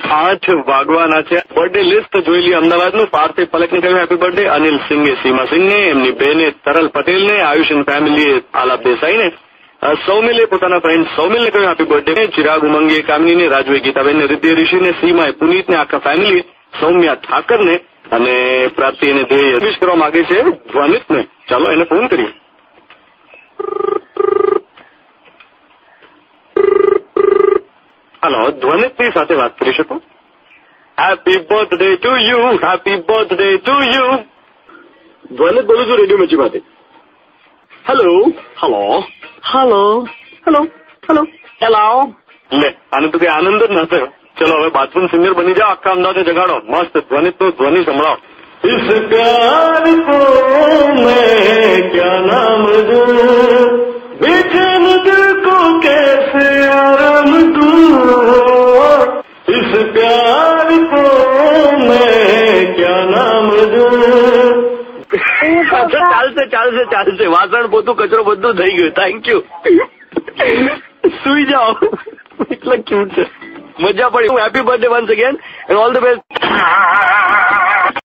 8 વાગવાના છે. Birthday list જોઈ લી. અમદાવાદનું પાર્થિવ પલકને કહ્યું હેપી બર્થડે, અનિલ સિંઘે સીમા સિંઘને, એમની બેને તરલ પટેલને, આયુષન ફેમિલીએ આલાપ દેસાઈને, સૌમિલે પોતાના ફ્રેન્ડ સૌમિલને કહ્યું હેપી બર્થડે, ચિરાગ ઉમંગીએ કામિનીને, રાજુએ ગીતાબેનને, રિદ્ધિ ઋષિને, સીમાએ પુનીતને, આખા ફેમિલી, સૌમ્યા ઠાકરને અને પ્રાપ્તિ એને ધ્યેય વિશ કરવા માંગે છે ધ્વનિતને. ચાલો એને ફોન કરીએ. હલો, ધ્વનિતની સાથે વાત કરી શકો? Happy birthday to you, happy birthday to you. Dhvanit બોલું છું રેડિયો મચીમાંથી. Hello hello hello hello hello hello. લે, આને તો કઈ આનંદ જ ન થયો. चलो હવે બાથરૂમ સિંગર બની જાઓ, આખા અમદાવાદને જગાડો. મસ્ત ધ્વનિત નો ધ્વનિ સંભળાવો. इस प्यार को मैं क्या नाम दूं, बेचैन दिल को कैसे आराम दूं, इस प्यार को मैं क्या नाम दूं. ચાલશે ચાલશે ચાલશે. વાસણ પોતું કચરો બધું થઈ ગયું. Thank you. સુઈ જાઓ. એટલા ક્યુટ છે. મજા પડી. Happy birthday once again and all the best.